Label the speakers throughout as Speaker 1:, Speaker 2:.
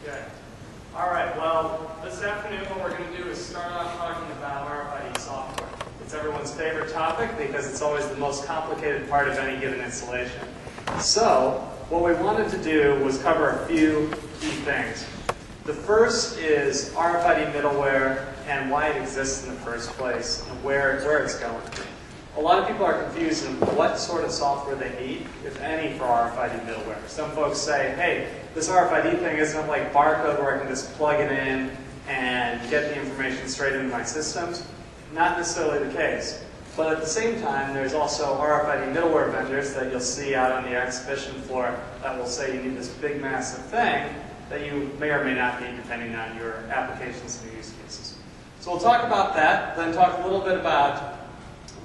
Speaker 1: Okay. All right, well, this afternoon what we're going to do is start off talking about RFID software. It's everyone's favorite topic because it's always the most complicated part of any given installation. So, what we wanted to do was cover a few key things. The first is RFID middleware and why it exists in the first place and where it's going. A lot of people are confused in what sort of software they need, if any, for RFID middleware. Some folks say, hey, this RFID thing isn't like barcode where I can just plug it in and get the information straight into my systems. Not necessarily the case. But at the same time, there's also RFID middleware vendors that you'll see out on the exhibition floor that will say you need this big, massive thing that you may or may not need depending on your applications and use cases. So we'll talk about that, then talk a little bit about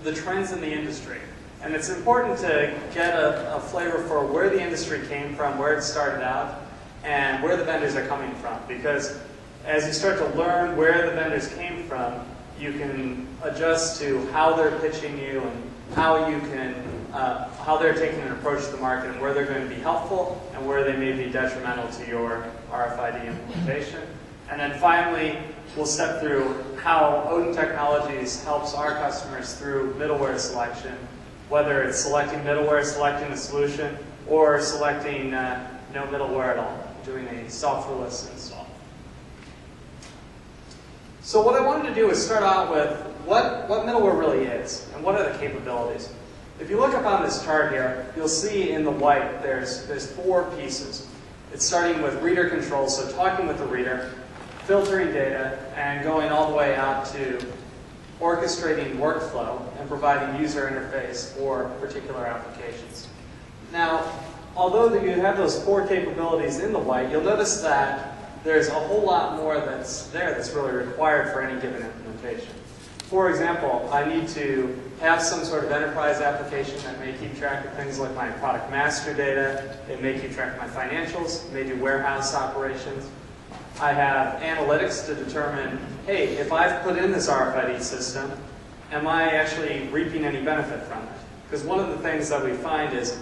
Speaker 1: the trends in the industry. And it's important to get a flavor for where the industry came from, where it started out, and where the vendors are coming from. Because as you start to learn where the vendors came from, you can adjust to how they're pitching you and how you can, how they're taking an approach to the market and where they're going to be helpful and where they may be detrimental to your RFID implementation. And then finally, we'll step through how ODINtechnologies helps our customers through middleware selection, whether it's selecting middleware, selecting a solution, or selecting no middleware at all, doing a softwareless install. So what I wanted to do is start out with what middleware really is and what are the capabilities. If you look up on this chart here, you'll see in the white there's four pieces. It's starting with reader control, so talking with the reader, filtering data, and going all the way out to orchestrating workflow and providing user interface for particular applications. Now, although you have those four capabilities in the white, you'll notice that there's a whole lot more that's there that's really required for any given implementation. For example, I need to have some sort of enterprise application that may keep track of things like my product master data, it may keep track of my financials, it may do warehouse operations. I have analytics to determine, hey, if I've put in this RFID system, am I actually reaping any benefit from it? Because one of the things that we find is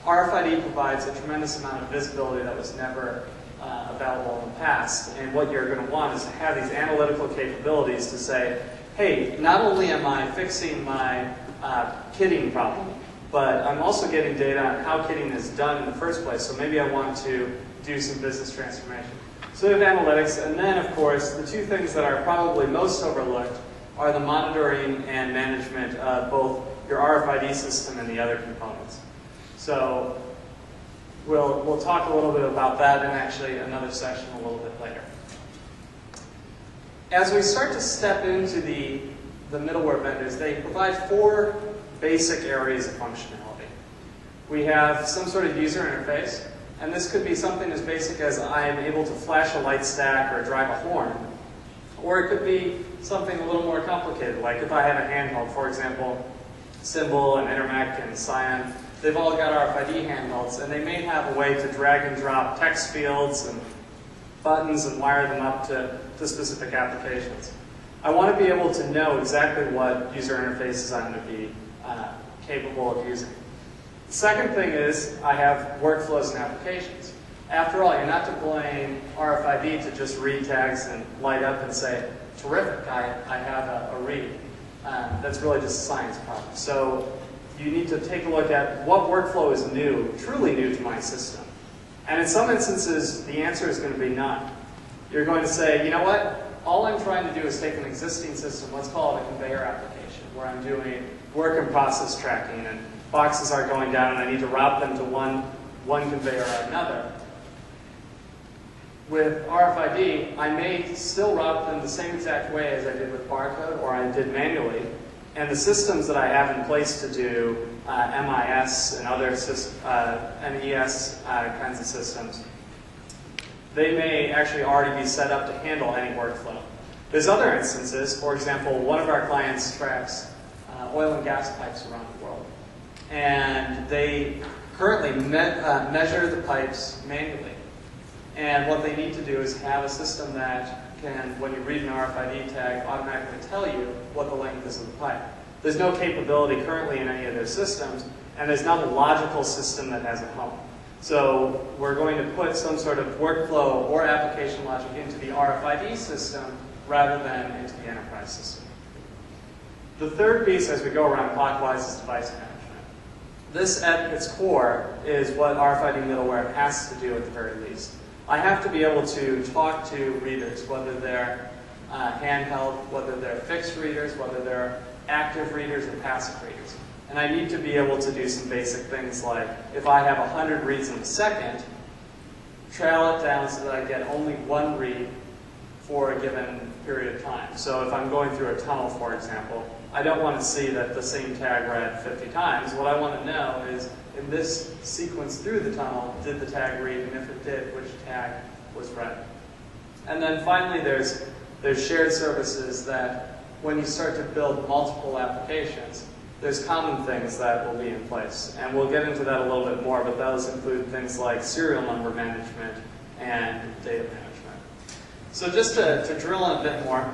Speaker 1: RFID provides a tremendous amount of visibility that was never available in the past. And what you're going to want is to have these analytical capabilities to say, hey, not only am I fixing my kitting problem, but I'm also getting data on how kitting is done in the first place. So maybe I want to do some business transformation. So we have analytics, and then, of course, the two things that are probably most overlooked are the monitoring and management of both your RFID system and the other components. So we'll talk a little bit about that in actually another session a little bit later. As we start to step into the middleware vendors, they provide four basic areas of functionality. We have some sort of user interface. And this could be something as basic as I am able to flash a light stack or drive a horn. Or it could be something a little more complicated, like if I have a handheld, for example, Symbol and Intermec and Scion, they've all got RFID handhelds, and they may have a way to drag and drop text fields and buttons and wire them up to specific applications. I want to be able to know exactly what user interfaces I'm going to be capable of using. The second thing is I have workflows and applications. After all, you're not deploying RFID to just read tags and light up and say, terrific, I have a read. That's really just a science problem. So you need to take a look at what workflow is new, truly new to my system. And in some instances, the answer is going to be none. You're going to say, you know what? All I'm trying to do is take an existing system, let's call it a conveyor application, where I'm doing work and process tracking, and boxes are going down, and I need to route them to one conveyor or another. With RFID, I may still route them the same exact way as I did with barcode or I did manually. And the systems that I have in place to do MIS and other NES kinds of systems, they may actually already be set up to handle any workflow. There's other instances. For example, one of our clients tracks oil and gas pipes around the world. And they currently measure the pipes manually. And what they need to do is have a system that can, when you read an RFID tag, automatically tell you what the length is of the pipe. There's no capability currently in any of their systems, and there's not a logical system that has a home. So we're going to put some sort of workflow or application logic into the RFID system rather than into the enterprise system. The third piece as we go around clockwise is device management. This at its core is what RFID middleware has to do at the very least. I have to be able to talk to readers, whether they're handheld, whether they're fixed readers, whether they're active readers or passive readers. And I need to be able to do some basic things like, if I have 100 reads in a second, trail it down so that I get only one read for a given period of time. So if I'm going through a tunnel, for example, I don't want to see that the same tag read 50 times. What I want to know is, in this sequence through the tunnel, did the tag read, and if it did, which tag was read? And then finally, there's shared services that when you start to build multiple applications, there's common things that will be in place. And we'll get into that a little bit more, but those include things like serial number management and data management. So just to drill in a bit more,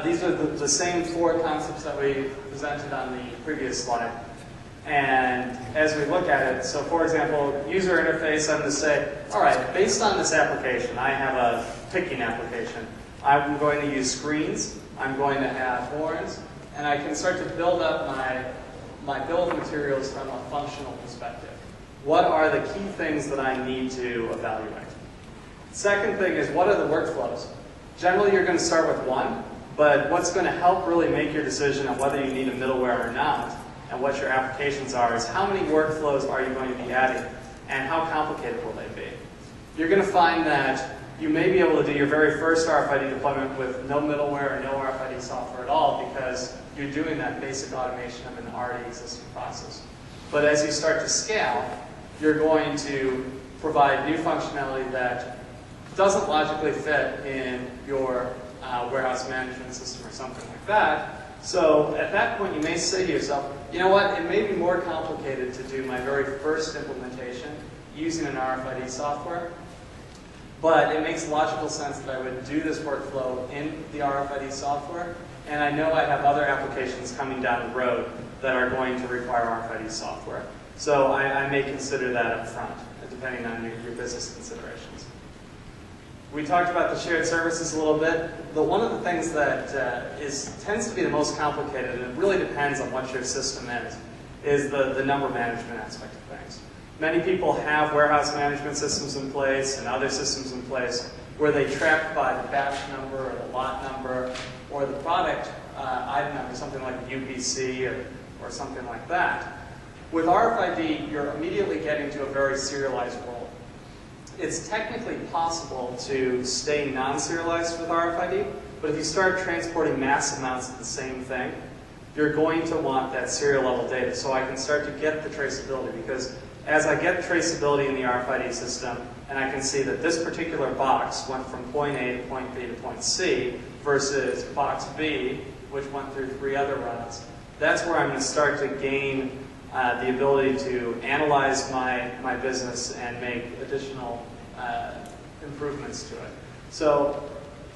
Speaker 1: these are the same four concepts that we presented on the previous slide. And as we look at it, so for example, user interface, I'm going to say, all right, based on this application, I have a picking application. I'm going to use screens, I'm going to have horns, and I can start to build up my bill of materials from a functional perspective. What are the key things that I need to evaluate? Second thing is, what are the workflows? Generally, you're going to start with one, but what's going to help really make your decision on whether you need a middleware or not, and what your applications are, is how many workflows are you going to be adding, and how complicated will they be? You're going to find that you may be able to do your very first RFID deployment with no middleware or no RFID software at all, because you're doing that basic automation of an already existing process. But as you start to scale, you're going to provide new functionality that doesn't logically fit in your warehouse management system or something like that. So at that point, you may say to yourself, you know what, it may be more complicated to do my very first implementation using an RFID software, but it makes logical sense that I would do this workflow in the RFID software, and I know I have other applications coming down the road that are going to require RFID software. So I may consider that up front, depending on your business considerations. We talked about the shared services a little bit, but one of the things that tends to be the most complicated, and it really depends on what your system is the number management aspect of things. Many people have warehouse management systems in place and other systems in place where they track by the batch number or the lot number or the product item number, something like a UPC or something like that. With RFID, you're immediately getting to a very serialized world. It's technically possible to stay non-serialized with RFID, but if you start transporting mass amounts of the same thing, you're going to want that serial level data. So I can start to get the traceability, because as I get traceability in the RFID system, and I can see that this particular box went from point A to point B to point C versus box B, which went through 3 other routes, that's where I'm going to start to gain the ability to analyze my business and make additional improvements to it. So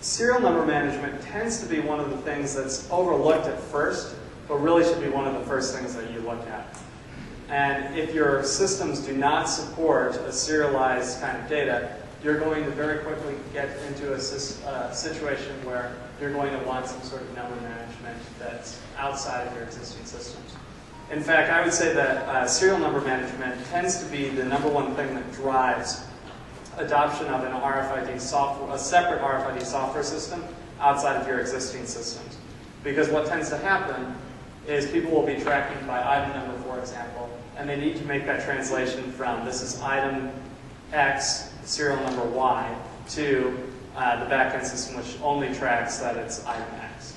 Speaker 1: serial number management tends to be one of the things that's overlooked at first, but really should be one of the first things that you look at. And if your systems do not support a serialized kind of data, you're going to very quickly get into a situation where you're going to want some sort of number management that's outside of your existing systems. In fact, I would say that serial number management tends to be the #1 thing that drives adoption of an RFID software, a separate RFID software system outside of your existing systems. Because what tends to happen is people will be tracking by item number, for example, and they need to make that translation from this is item X, serial number Y, to the backend system which only tracks that it's item X.